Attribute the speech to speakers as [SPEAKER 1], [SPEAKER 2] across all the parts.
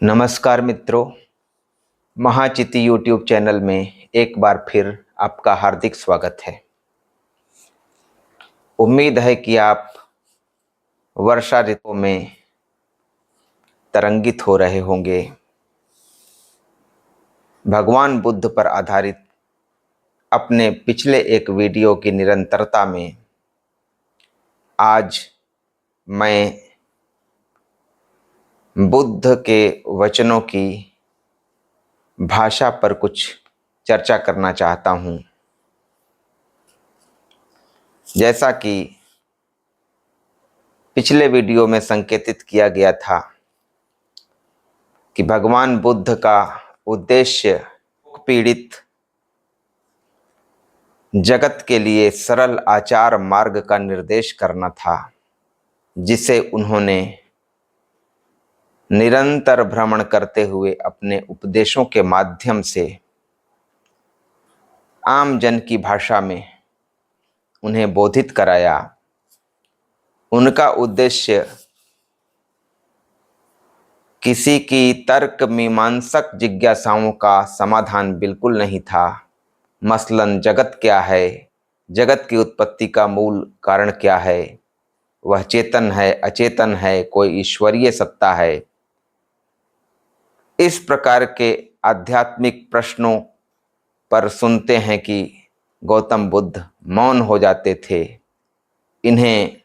[SPEAKER 1] नमस्कार मित्रों, महाचिति YouTube channel में एक बार फिर आपका हार्दिक स्वागत है। उम्मीद है कि आप वर्षा ऋतु में तरंगित हो रहे होंगे। भगवान बुद्ध पर आधारित अपने पिछले एक वीडियो की निरंतरता में आज मैं बुद्ध के वचनों की भाषा पर कुछ चर्चा करना चाहता हूँ। जैसा कि पिछले वीडियो में संकेतित किया गया था कि भगवान बुद्ध का उद्देश्य पीड़ित जगत के लिए सरल आचार मार्ग का निर्देश करना था, जिसे उन्होंने निरंतर भ्रमण करते हुए अपने उपदेशों के माध्यम से आम जन की भाषा में उन्हें बोधित कराया। उनका उद्देश्य किसी की तर्क मीमांसक जिज्ञासाओं का समाधान बिल्कुल नहीं था। मसलन जगत क्या है, जगत की उत्पत्ति का मूल कारण क्या है, वह चेतन है, अचेतन है, कोई ईश्वरीय सत्ता है। इस प्रकार के आध्यात्मिक प्रश्नों पर सुनते हैं कि गौतम बुद्ध मौन हो जाते थे, इन्हें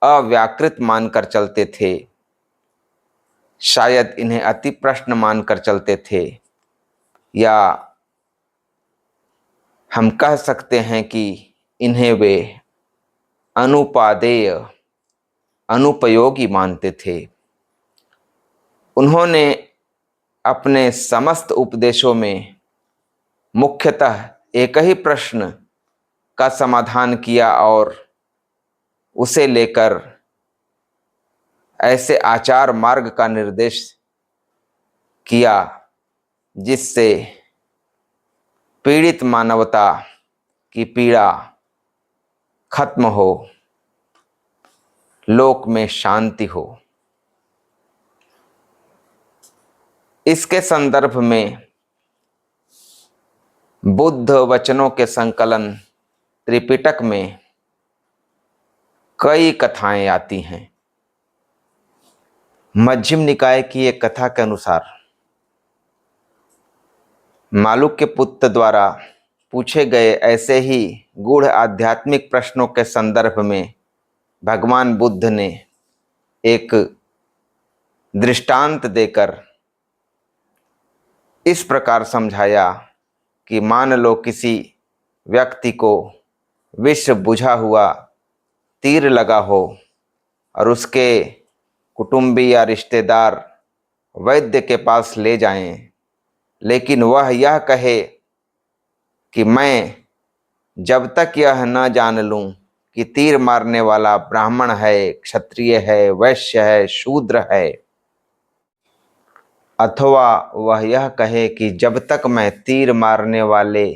[SPEAKER 1] अव्याकृत मानकर चलते थे, शायद इन्हें अति प्रश्न मानकर चलते थे, या हम कह सकते हैं कि इन्हें वे अनुपादेय, अनुपयोगी मानते थे। उन्होंने अपने समस्त उपदेशों में मुख्यतः एक ही प्रश्न का समाधान किया और उसे लेकर ऐसे आचार मार्ग का निर्देश किया जिससे पीड़ित मानवता की पीड़ा खत्म हो, लोक में शांति हो। इसके संदर्भ में बुद्ध वचनों के संकलन त्रिपिटक में कई कथाएं आती हैं। मध्यम निकाय की एक कथा के अनुसार मालुक्य पुत्र द्वारा पूछे गए ऐसे ही गूढ़ आध्यात्मिक प्रश्नों के संदर्भ में भगवान बुद्ध ने एक दृष्टांत देकर इस प्रकार समझाया कि मान लो किसी व्यक्ति को विष बुझा हुआ तीर लगा हो और उसके कुटुंबी या रिश्तेदार वैद्य के पास ले जाएं, लेकिन वह यह कहे कि मैं जब तक यह न जान लूं कि तीर मारने वाला ब्राह्मण है, क्षत्रिय है, वैश्य है, शूद्र है, अथवा वह यह कहे कि जब तक मैं तीर मारने वाले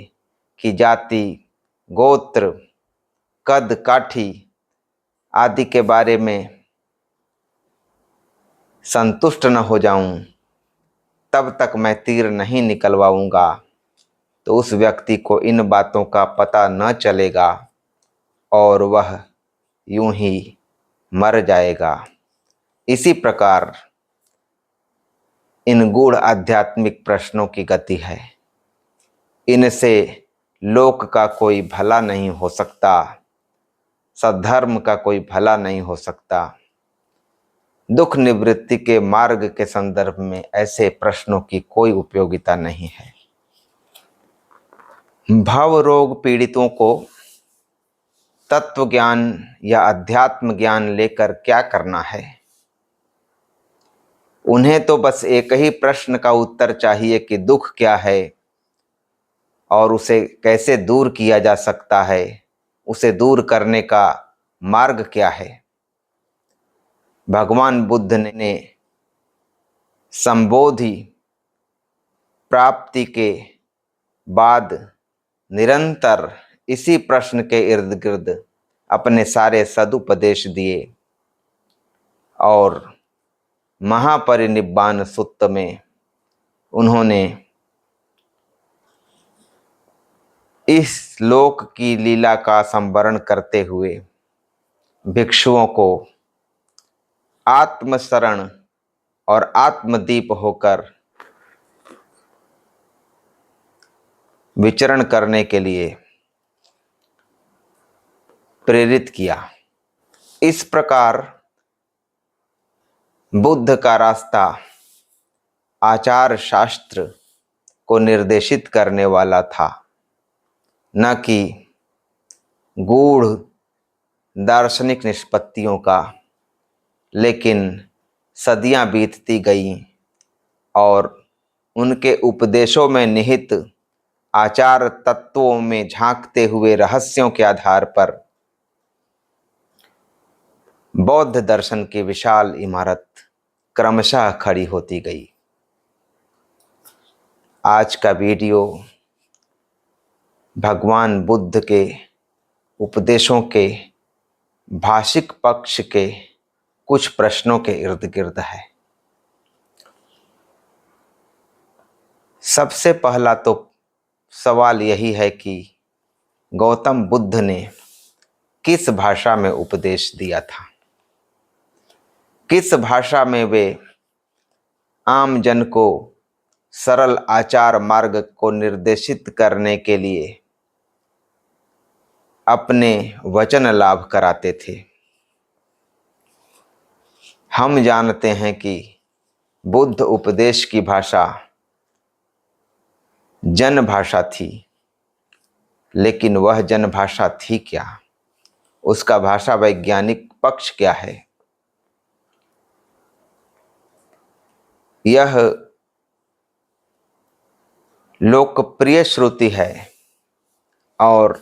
[SPEAKER 1] की जाति, गोत्र, कद काठी आदि के बारे में संतुष्ट न हो जाऊं, तब तक मैं तीर नहीं निकलवाऊंगा, तो उस व्यक्ति को इन बातों का पता न चलेगा और वह यूं ही मर जाएगा। इसी प्रकार इन गूढ़ आध्यात्मिक प्रश्नों की गति है। इनसे लोक का कोई भला नहीं हो सकता, सद्धर्म का कोई भला नहीं हो सकता। दुख निवृत्ति के मार्ग के संदर्भ में ऐसे प्रश्नों की कोई उपयोगिता नहीं है। भव रोग पीड़ितों को तत्व ज्ञान या अध्यात्म ज्ञान लेकर क्या करना है? उन्हें तो बस एक ही प्रश्न का उत्तर चाहिए कि दुख क्या है और उसे कैसे दूर किया जा सकता है, उसे दूर करने का मार्ग क्या है। भगवान बुद्ध ने संबोधि प्राप्ति के बाद निरंतर इसी प्रश्न के इर्द गिर्द अपने सारे सदुपदेश दिए और महापरिनिब्बाण सुत्त में उन्होंने इस लोक की लीला का संवरण करते हुए भिक्षुओं को आत्मशरण और आत्मदीप होकर विचरण करने के लिए प्रेरित किया। इस प्रकार बुद्ध का रास्ता आचार शास्त्र को निर्देशित करने वाला था, न कि गूढ़ दार्शनिक निष्पत्तियों का। लेकिन सदियां बीतती गईं और उनके उपदेशों में निहित आचार तत्वों में झांकते हुए रहस्यों के आधार पर बौद्ध दर्शन की विशाल इमारत क्रमशः खड़ी होती गई। आज का वीडियो भगवान बुद्ध के उपदेशों के भाषिक पक्ष के कुछ प्रश्नों के इर्द गिर्द है। सबसे पहला तो सवाल यही है कि गौतम बुद्ध ने किस भाषा में उपदेश दिया था, किस भाषा में वे आम जन को सरल आचार मार्ग को निर्देशित करने के लिए अपने वचन लाभ कराते थे। हम जानते हैं कि बुद्ध उपदेश की भाषा जन भाषा थी, लेकिन वह जन भाषा थी क्या? उसका भाषा वैज्ञानिक पक्ष क्या है? यह लोकप्रिय श्रुति है और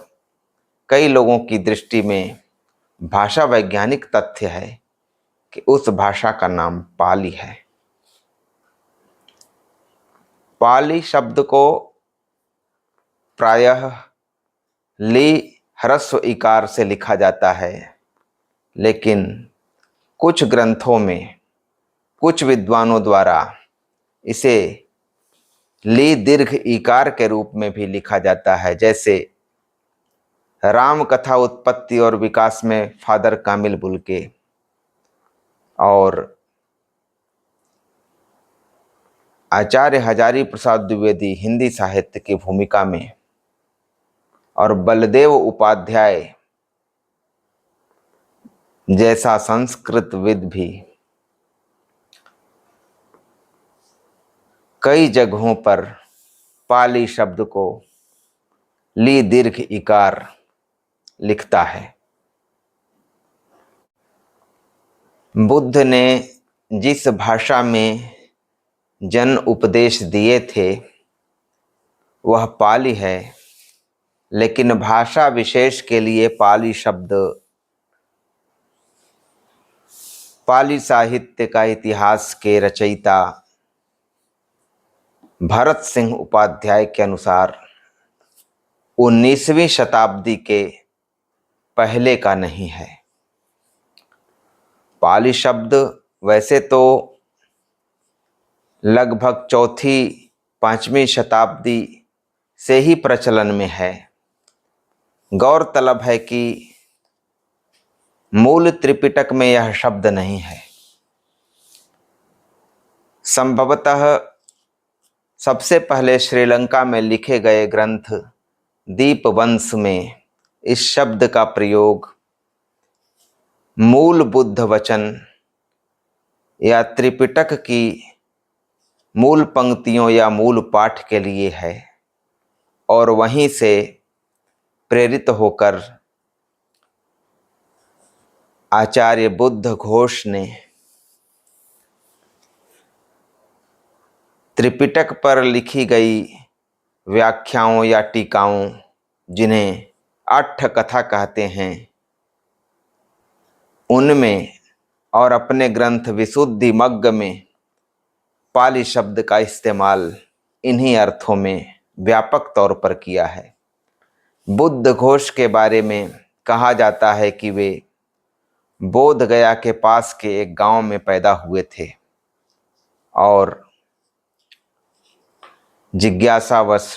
[SPEAKER 1] कई लोगों की दृष्टि में भाषा वैज्ञानिक तथ्य है कि उस भाषा का नाम पाली है। पाली शब्द को प्रायः ली ह्रस्व इकार से लिखा जाता है, लेकिन कुछ ग्रंथों में कुछ विद्वानों द्वारा इसे ली दीर्घ इकार के रूप में भी लिखा जाता है, जैसे राम कथा उत्पत्ति और विकास में फादर कामिल बुल्के और आचार्य हजारी प्रसाद द्विवेदी हिंदी साहित्य की भूमिका में और बलदेव उपाध्याय जैसा संस्कृत विद भी कई जगहों पर पाली शब्द को ली दीर्घ इकार लिखता है। बुद्ध ने जिस भाषा में जन उपदेश दिए थे वह पाली है, लेकिन भाषा विशेष के लिए पाली शब्द पाली साहित्य का इतिहास के रचयिता भरत सिंह उपाध्याय के अनुसार 19वीं शताब्दी के पहले का नहीं है। पाली शब्द वैसे तो लगभग चौथी पांचवी शताब्दी से ही प्रचलन में है। गौरतलब है कि मूल त्रिपिटक में यह शब्द नहीं है। संभवतः सबसे पहले श्रीलंका में लिखे गए ग्रंथ दीपवंश में इस शब्द का प्रयोग मूल बुद्ध वचन या त्रिपिटक की मूल पंक्तियों या मूल पाठ के लिए है और वहीं से प्रेरित होकर आचार्य बुद्ध घोष ने त्रिपिटक पर लिखी गई व्याख्याओं या टीकाओं, जिन्हें अट्ठ कथा कहते हैं, उनमें और अपने ग्रंथ विशुद्धिमग्ग में पाली शब्द का इस्तेमाल इन्हीं अर्थों में व्यापक तौर पर किया है। बुद्ध घोष के बारे में कहा जाता है कि वे बोध गया के पास के एक गांव में पैदा हुए थे। और जिज्ञासावश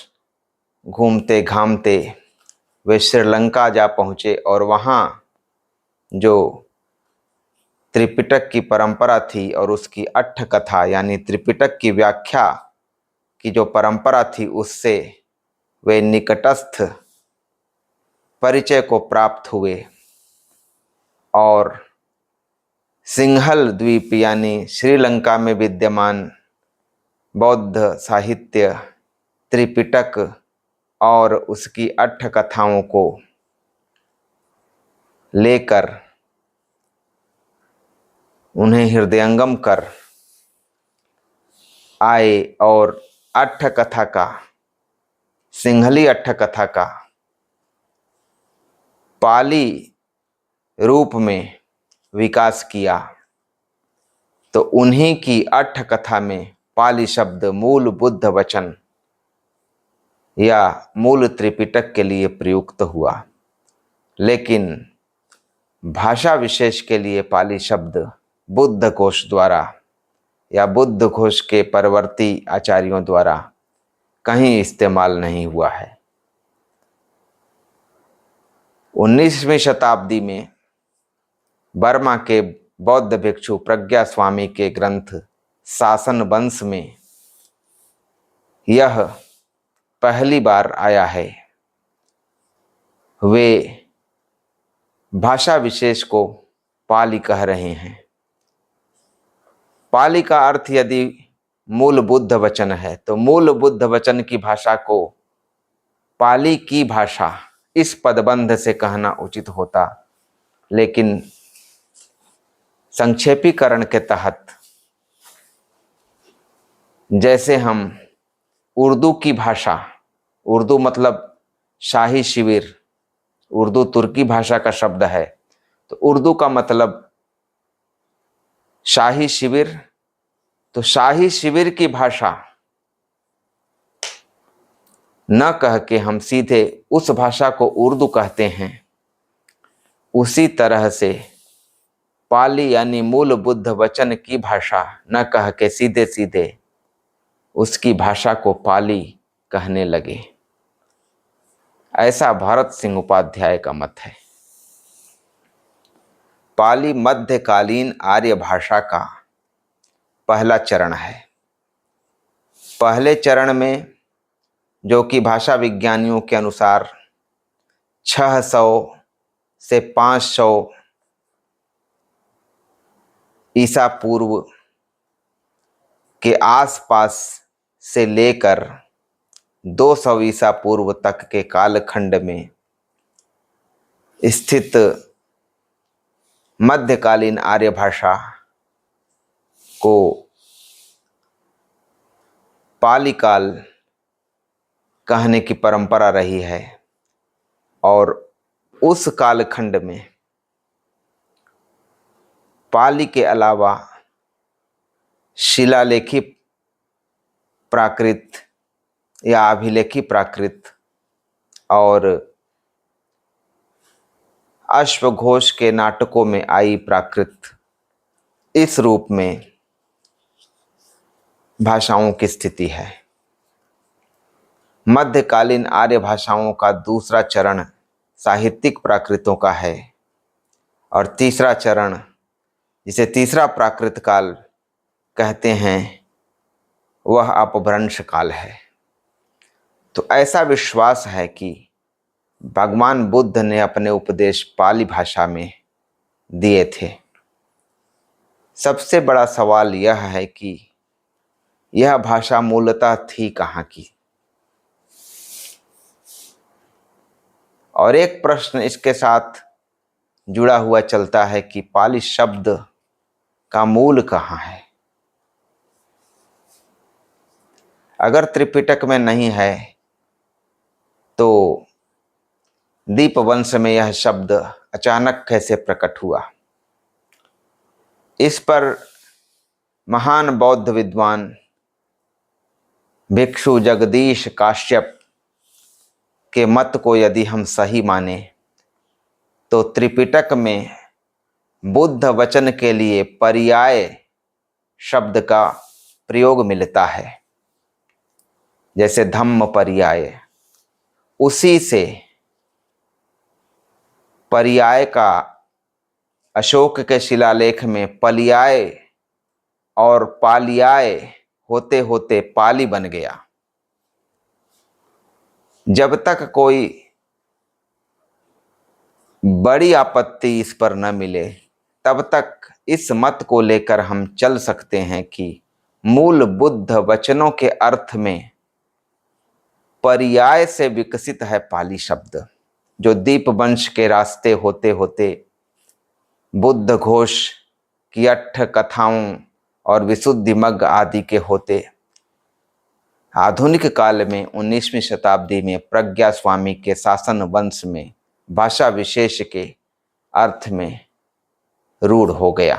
[SPEAKER 1] घूमते घामते वे श्रीलंका जा पहुँचे और वहाँ जो त्रिपिटक की परंपरा थी और उसकी अट्ठ कथा यानी त्रिपिटक की व्याख्या की जो परंपरा थी उससे वे निकटस्थ परिचय को प्राप्त हुए और सिंहल द्वीप यानी श्रीलंका में विद्यमान बौद्ध साहित्य त्रिपिटक और उसकी अट्ठ कथाओं को लेकर उन्हें हृदयंगम कर आए और अट्ठ कथा का सिंहली अट्ठ कथा का पाली रूप में विकास किया। तो उन्हीं की अट्ठ कथा में पाली शब्द मूल बुद्ध वचन या मूल त्रिपिटक के लिए प्रयुक्त हुआ, लेकिन भाषा विशेष के लिए पाली शब्द बुद्ध घोष द्वारा या बुद्ध घोष के परवर्ती आचार्यों द्वारा कहीं इस्तेमाल नहीं हुआ है। 19वीं शताब्दी में बर्मा के बौद्ध भिक्षु प्रज्ञा स्वामी के ग्रंथ शासन वंश में यह पहली बार आया है। वे भाषा विशेष को पाली कह रहे हैं। पाली का अर्थ यदि मूल बुद्ध वचन है तो मूल बुद्ध वचन की भाषा को पाली की भाषा इस पदबंध से कहना उचित होता, लेकिन संक्षेपीकरण के तहत जैसे हम उर्दू की भाषा, उर्दू मतलब शाही शिविर, उर्दू तुर्की भाषा का शब्द है, तो उर्दू का मतलब शाही शिविर, तो शाही शिविर की भाषा न कह के हम सीधे उस भाषा को उर्दू कहते हैं। उसी तरह से पाली यानी मूल बुद्ध वचन की भाषा न कह के सीधे सीधे उसकी भाषा को पाली कहने लगे। ऐसा भरत सिंह उपाध्याय का मत है। पाली मध्यकालीन आर्य भाषा का पहला चरण है। पहले चरण में, जो कि भाषा विज्ञानियों के अनुसार 600 से 500 ईसा पूर्व के आसपास से लेकर 200 ईसा पूर्व तक के कालखंड में स्थित मध्यकालीन आर्य भाषा को पाली काल कहने की परंपरा रही है। और उस कालखंड में पाली के अलावा शिलालेखी प्राकृत या अभिलेखी प्राकृत और अश्वघोष के नाटकों में आई प्राकृत, इस रूप में भाषाओं की स्थिति है। मध्यकालीन आर्य भाषाओं का दूसरा चरण साहित्यिक प्राकृतों का है और तीसरा चरण, जिसे तीसरा प्राकृत काल कहते हैं, वह अपभ्रंश काल है। तो ऐसा विश्वास है कि भगवान बुद्ध ने अपने उपदेश पाली भाषा में दिए थे। सबसे बड़ा सवाल यह है कि यह भाषा मूलतः थी कहाँ की। और एक प्रश्न इसके साथ जुड़ा हुआ चलता है कि पाली शब्द का मूल कहाँ है। अगर त्रिपिटक में नहीं है तो दीपवंश में यह शब्द अचानक कैसे प्रकट हुआ। इस पर महान बौद्ध विद्वान भिक्षु जगदीश काश्यप के मत को यदि हम सही माने तो त्रिपिटक में बुद्ध वचन के लिए पर्याय शब्द का प्रयोग मिलता है, जैसे धम्म पर्याय, उसी से पर्याय का अशोक के शिलालेख में पलियाय और पालियाय होते होते पाली बन गया। जब तक कोई बड़ी आपत्ति इस पर न मिले तब तक इस मत को लेकर हम चल सकते हैं कि मूल बुद्ध वचनों के अर्थ में पर्याय से विकसित है पाली शब्द, जो दीप वंश के रास्ते होते होते बुद्ध घोष की अट्ठ कथाओं और विशुद्धि मग्ग आदि के होते आधुनिक काल में 19वीं शताब्दी में प्रज्ञा स्वामी के शासन वंश में भाषा विशेष के अर्थ में रूढ़ हो गया।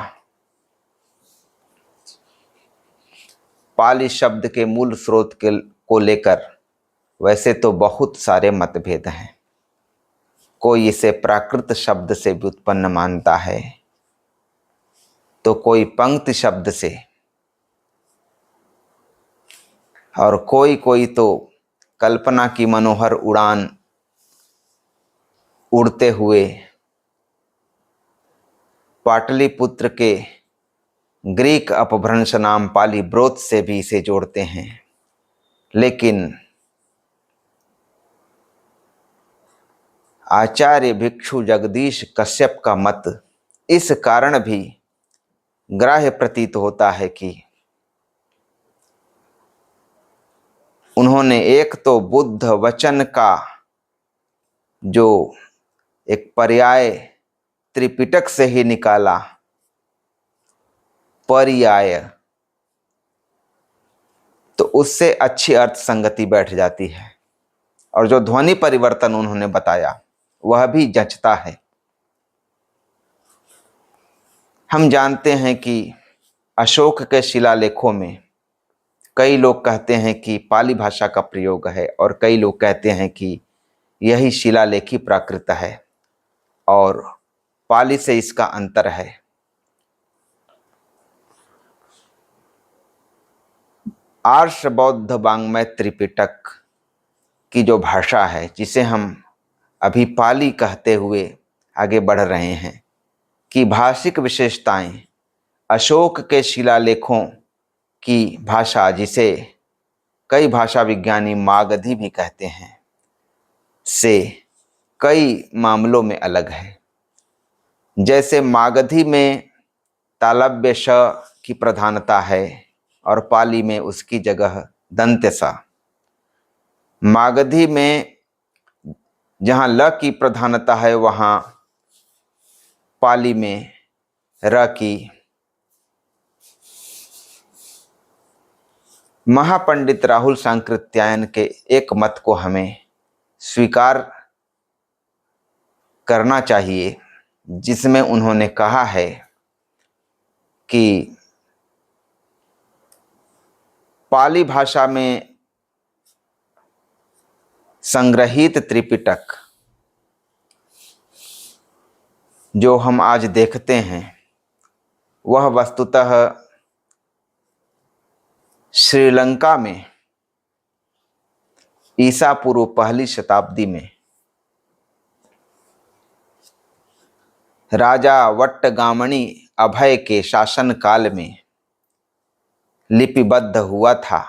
[SPEAKER 1] पाली शब्द के मूल स्रोत को लेकर वैसे तो बहुत सारे मतभेद हैं। कोई इसे प्राकृत शब्द से व्युत्पन्न मानता है, तो कोई पंक्ति शब्द से, और कोई तो कल्पना की मनोहर उड़ान उड़ते हुए पाटलिपुत्र के ग्रीक अपभ्रंश नाम पाली ब्रोत से भी इसे जोड़ते हैं। लेकिन आचार्य भिक्षु जगदीश कश्यप का मत इस कारण भी ग्राह्य प्रतीत होता है कि उन्होंने एक तो बुद्ध वचन का जो एक पर्याय त्रिपिटक से ही निकाला पर्याय, तो उससे अच्छी अर्थ संगति बैठ जाती है, और जो ध्वनि परिवर्तन उन्होंने बताया वह भी जचता है। हम जानते हैं कि अशोक के शिलालेखों में कई लोग कहते हैं कि पाली भाषा का प्रयोग है और कई लोग कहते हैं कि यही शिलालेखी प्राकृत है और पाली से इसका अंतर है। आर्ष बौद्ध वाङ्मय त्रिपिटक की जो भाषा है, जिसे हम अभी पाली कहते हुए आगे बढ़ रहे हैं, की भाषिक विशेषताएं अशोक के शिलालेखों की भाषा, जिसे कई भाषा विज्ञानी मागधी भी कहते हैं, से कई मामलों में अलग है। जैसे मागधी में तालव्य श की प्रधानता है और पाली में उसकी जगह दंत्य सा। मागधी में जहाँ ल की प्रधानता है वहाँ पाली में र की। महापंडित राहुल सांकृत्यायन के एक मत को हमें स्वीकार करना चाहिए, जिसमें उन्होंने कहा है कि पाली भाषा में संग्रहित त्रिपिटक जो हम आज देखते हैं वह वस्तुतः श्रीलंका में ईसा पूर्व पहली शताब्दी में राजा वट्टगामणि अभय के शासन काल में लिपिबद्ध हुआ था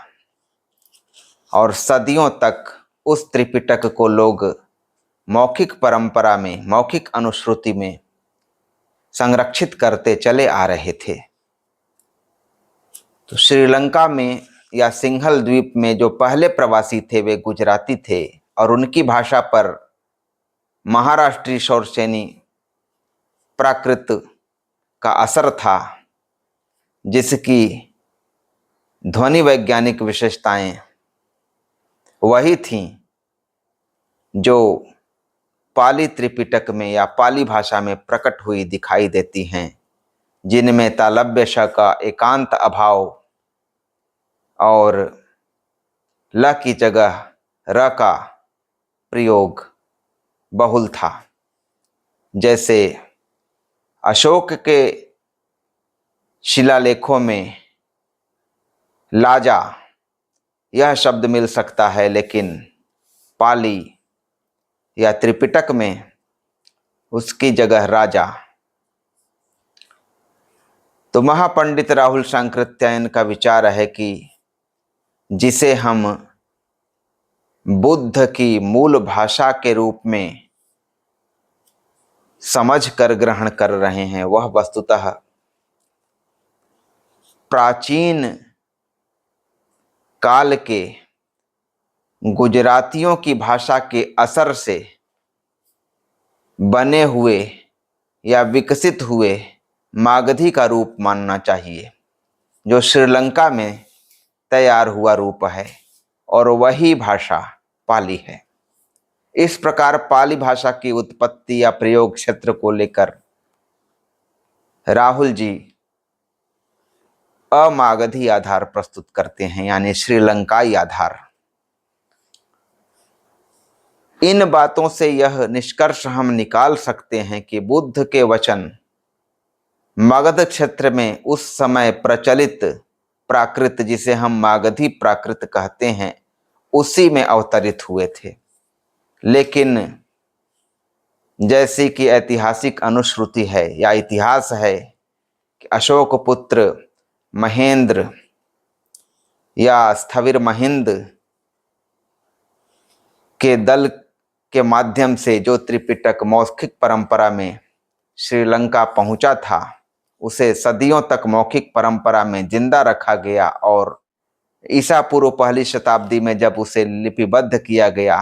[SPEAKER 1] और सदियों तक उस त्रिपिटक को लोग मौखिक परंपरा में, मौखिक अनुश्रुति में संरक्षित करते चले आ रहे थे। तो श्रीलंका में या सिंहल द्वीप में जो पहले प्रवासी थे वे गुजराती थे और उनकी भाषा पर महाराष्ट्री शौरसेनी प्राकृत का असर था, जिसकी ध्वनि वैज्ञानिक विशेषताएं वही थीं जो पाली त्रिपिटक में या पाली भाषा में प्रकट हुई दिखाई देती हैं, जिनमें तालव्य श का एकांत अभाव और ल की जगह र का प्रयोग बहुल था। जैसे अशोक के शिलालेखों में लाजा यह शब्द मिल सकता है, लेकिन पाली या त्रिपिटक में उसकी जगह राजा। तो महापंडित राहुल सांकृत्यायन का विचार है कि जिसे हम बुद्ध की मूल भाषा के रूप में समझ कर ग्रहण कर रहे हैं, वह वस्तुतः प्राचीन काल के गुजरातियों की भाषा के असर से बने हुए या विकसित हुए मागधी का रूप मानना चाहिए, जो श्रीलंका में तैयार हुआ रूप है, और वही भाषा पाली है। इस प्रकार पाली भाषा की उत्पत्ति या प्रयोग क्षेत्र को लेकर राहुल जी अमागधी आधार प्रस्तुत करते हैं, यानी श्रीलंकाई आधार। इन बातों से यह निष्कर्ष हम निकाल सकते हैं कि बुद्ध के वचन मगध क्षेत्र में उस समय प्रचलित प्राकृत, जिसे हम मागधी प्राकृत कहते हैं, उसी में अवतरित हुए थे। लेकिन जैसी कि ऐतिहासिक अनुश्रुति है या इतिहास है कि अशोक पुत्र महेंद्र या स्थविर महिंद के दल के माध्यम से जो त्रिपिटक मौखिक परंपरा में श्रीलंका पहुंचा था, उसे सदियों तक मौखिक परंपरा में जिंदा रखा गया, और ईसा पूर्व पहली शताब्दी में जब उसे लिपिबद्ध किया गया,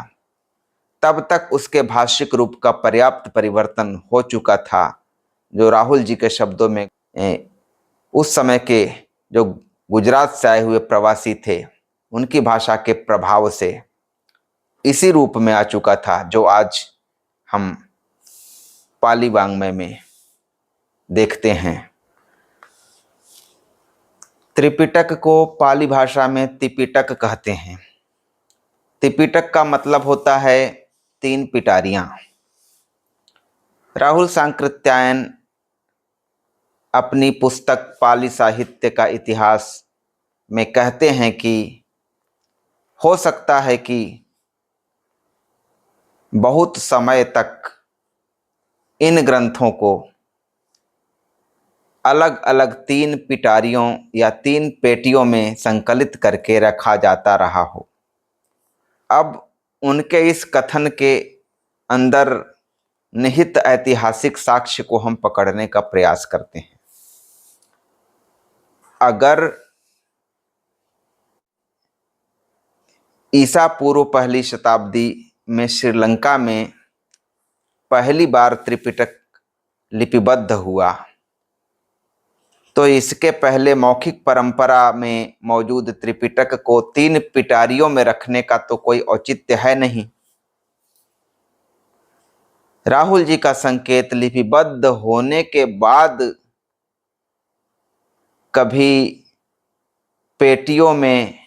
[SPEAKER 1] तब तक उसके भाषिक रूप का पर्याप्त परिवर्तन हो चुका था, जो राहुल जी के शब्दों में उस समय के जो गुजरात से आए हुए प्रवासी थे, उनकी भाषा के प्रभाव से इसी रूप में आ चुका था, जो आज हम पाली वाङ्मय में देखते हैं। त्रिपिटक को पाली भाषा में तिपिटक कहते हैं। तिपिटक का मतलब होता है 3 पिटारियां। राहुल सांकृत्यायन अपनी पुस्तक पाली साहित्य का इतिहास में कहते हैं कि हो सकता है कि बहुत समय तक इन ग्रंथों को अलग अलग 3 पिटारियों या 3 पेटियों में संकलित करके रखा जाता रहा हो। अब उनके इस कथन के अंदर निहित ऐतिहासिक साक्ष्य को हम पकड़ने का प्रयास करते हैं। अगर ईसा पूर्व पहली शताब्दी में श्रीलंका में पहली बार त्रिपिटक लिपिबद्ध हुआ, तो इसके पहले मौखिक परंपरा में मौजूद त्रिपिटक को 3 पिटारियों में रखने का तो कोई औचित्य है नहीं। राहुल जी का संकेत लिपिबद्ध होने के बाद कभी पेटियों में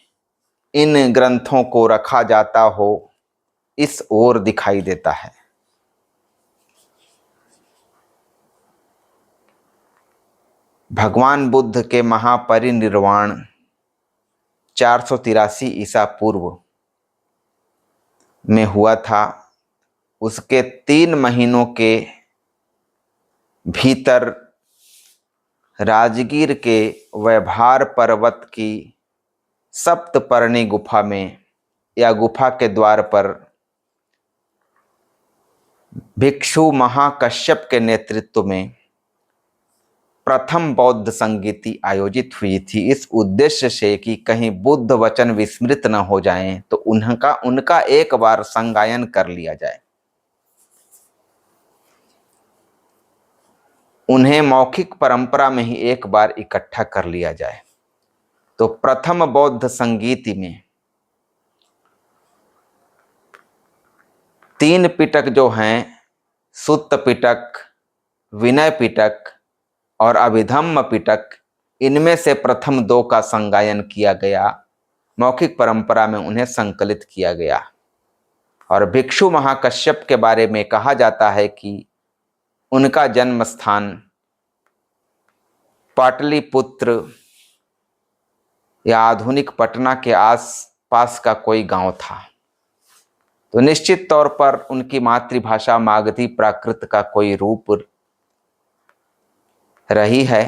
[SPEAKER 1] इन ग्रंथों को रखा जाता हो, इस ओर दिखाई देता है। भगवान बुद्ध के महापरिनिर्वाण 483 ईसा पूर्व में हुआ था। उसके 3 महीनों के भीतर राजगीर के वैभार पर्वत की सप्तपर्णी गुफा में या गुफा के द्वार पर भिक्षु महाकश्यप के नेतृत्व में प्रथम बौद्ध संगीति आयोजित हुई थी, इस उद्देश्य से कि कहीं बुद्ध वचन विस्मृत न हो जाएं, तो उनका एक बार संगायन कर लिया जाए, उन्हें मौखिक परंपरा में ही एक बार इकट्ठा कर लिया जाए। तो प्रथम बौद्ध संगीति में 3 पिटक जो हैं, सुत्त पिटक, विनय पिटक और अभिधम्म पिटक, इनमें से प्रथम 2 का संगायन किया गया, मौखिक परंपरा में उन्हें संकलित किया गया। और भिक्षु महाकश्यप के बारे में कहा जाता है कि उनका जन्म स्थान पाटलिपुत्र या आधुनिक पटना के आस पास का कोई गांव था, तो निश्चित तौर पर उनकी मातृभाषा मागधी प्राकृत का कोई रूप रही है।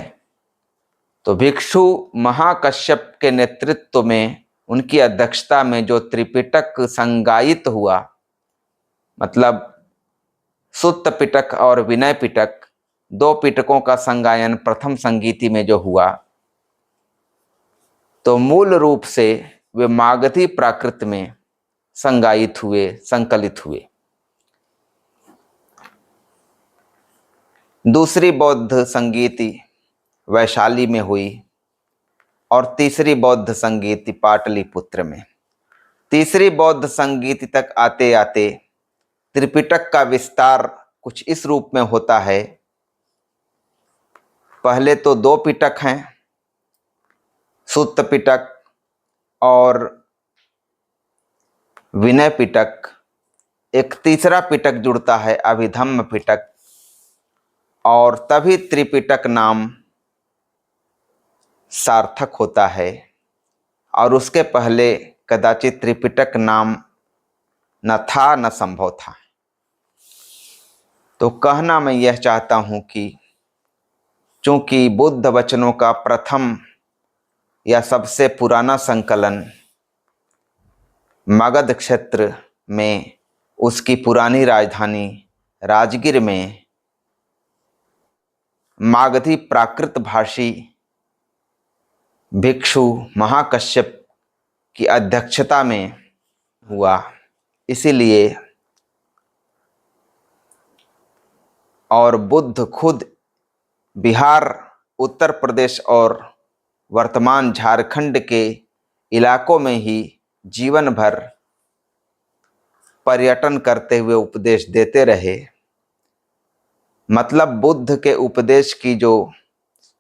[SPEAKER 1] तो भिक्षु महाकश्यप के नेतृत्व में, उनकी अध्यक्षता में जो त्रिपिटक संगायित हुआ, मतलब सुत्त पिटक और विनय पिटक, दो पिटकों का संगायन प्रथम संगीति में जो हुआ, तो मूल रूप से वे मागधी प्राकृत में संगायित हुए, संकलित हुए। दूसरी बौद्ध संगीति वैशाली में हुई और तीसरी बौद्ध संगीति पाटलिपुत्र में। तीसरी बौद्ध संगीति तक आते आते त्रिपिटक का विस्तार कुछ इस रूप में होता है। पहले तो दो पिटक हैं, सुत्त पिटक और विनय पिटक। एक तीसरा पिटक जुड़ता है, अभिधम्म पिटक, और तभी त्रिपिटक नाम सार्थक होता है। और उसके पहले कदाचित त्रिपिटक नाम न था, न संभव था। तो कहना मैं यह चाहता हूं कि चूंकि बुद्ध वचनों का प्रथम या सबसे पुराना संकलन मगध क्षेत्र में, उसकी पुरानी राजधानी राजगीर में मागधी प्राकृत भाषी भिक्षु महाकश्यप की अध्यक्षता में हुआ, इसीलिए और बुद्ध खुद बिहार, उत्तर प्रदेश और वर्तमान झारखंड के इलाकों में ही जीवन भर पर्यटन करते हुए उपदेश देते रहे। मतलब बुद्ध के उपदेश की जो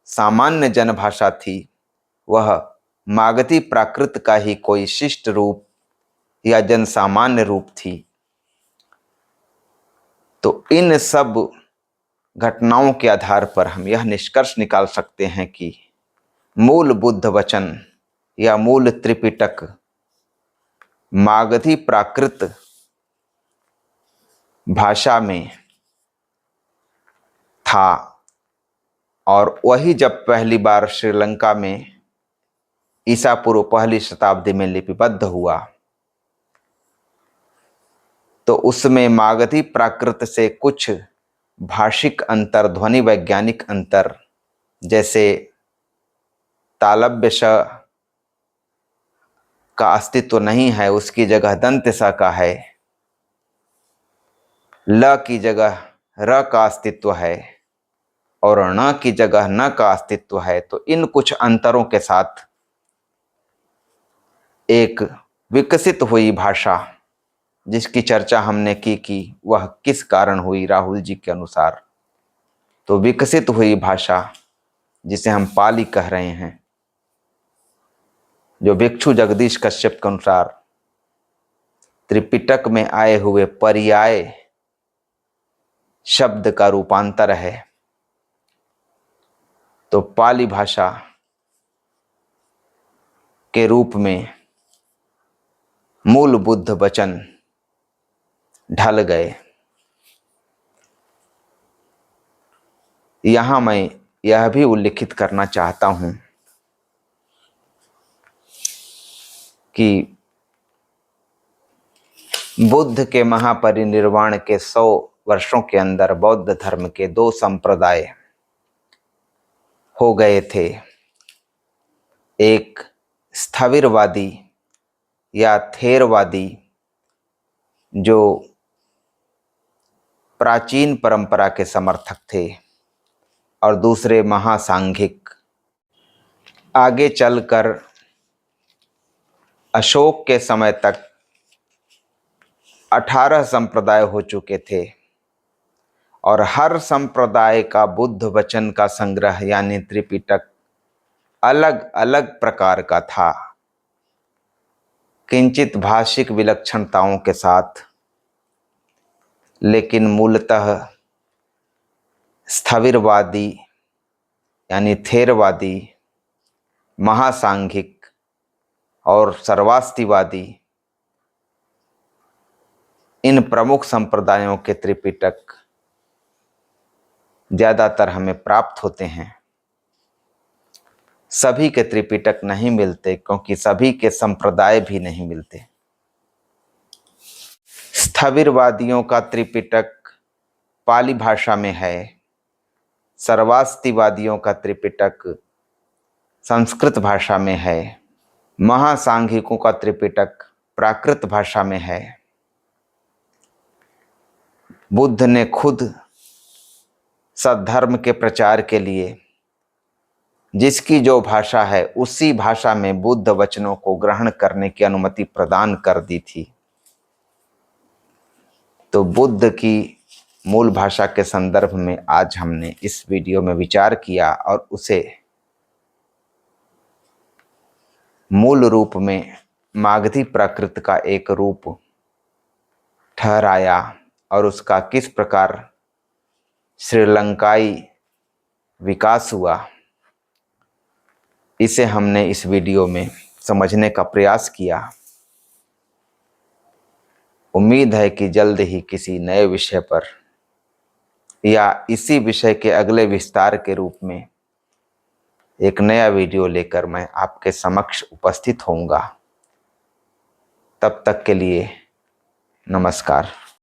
[SPEAKER 1] सामान्य जनभाषा थी, वह मागधी प्राकृत का ही कोई शिष्ट रूप या जनसामान्य रूप थी। तो इन सब घटनाओं के आधार पर हम यह निष्कर्ष निकाल सकते हैं कि मूल बुद्ध वचन या मूल त्रिपिटक मागधी प्राकृत भाषा में था, और वही जब पहली बार श्रीलंका में ईसा पूर्व पहली शताब्दी में लिपिबद्ध हुआ, तो उसमें मागधी प्राकृत से कुछ भाषिक अंतर, ध्वनि वैज्ञानिक अंतर, जैसे तालव्य श का अस्तित्व नहीं है, उसकी जगह दंत स का है। ल की जगह र का अस्तित्व है और ण की जगह न का अस्तित्व है। तो इन कुछ अंतरों के साथ एक विकसित हुई भाषा, जिसकी चर्चा हमने की कि वह किस कारण हुई राहुल जी के अनुसार, तो विकसित हुई भाषा जिसे हम पाली कह रहे हैं, जो भिक्षु जगदीश कश्यप के अनुसार त्रिपिटक में आए हुए पर्याय शब्द का रूपांतर है। तो पाली भाषा के रूप में मूल बुद्ध वचन ढल गए। यहां मैं यह भी उल्लिखित करना चाहता हूं कि बुद्ध के महापरिनिर्वाण के 100 वर्षों के अंदर बौद्ध धर्म के दो संप्रदाय हो गए थे। एक स्थविरवादी या थेरवादी, जो प्राचीन परंपरा के समर्थक थे, और दूसरे महासांघिक। आगे चलकर अशोक के समय तक 18 संप्रदाय हो चुके थे, और हर संप्रदाय का बुद्ध वचन का संग्रह यानी त्रिपिटक अलग अलग प्रकार का था, किंचित भाषिक विलक्षणताओं के साथ, लेकिन मूलतः स्थविरवादी यानी थेरवादी, महासांघिक और सर्वास्तिवादी इन प्रमुख संप्रदायों के त्रिपिटक ज़्यादातर हमें प्राप्त होते हैं। सभी के त्रिपिटक नहीं मिलते, क्योंकि सभी के संप्रदाय भी नहीं मिलते। स्थविरवादियों का त्रिपिटक पाली भाषा में है, सर्वास्तिवादियों का त्रिपिटक संस्कृत भाषा में है, महासांघिकों का त्रिपिटक प्राकृत भाषा में है। बुद्ध ने खुद सद्धर्म के प्रचार के लिए जिसकी जो भाषा है उसी भाषा में बुद्ध वचनों को ग्रहण करने की अनुमति प्रदान कर दी थी। तो बुद्ध की मूल भाषा के संदर्भ में आज हमने इस वीडियो में विचार किया और उसे मूल रूप में मागधी प्राकृत का एक रूप ठहराया और उसका किस प्रकार श्रीलंकाई विकास हुआ, इसे हमने इस वीडियो में समझने का प्रयास किया। उम्मीद है कि जल्द ही किसी नए विषय पर या इसी विषय के अगले विस्तार के रूप में एक नया वीडियो लेकर मैं आपके समक्ष उपस्थित होऊंगा। तब तक के लिए नमस्कार।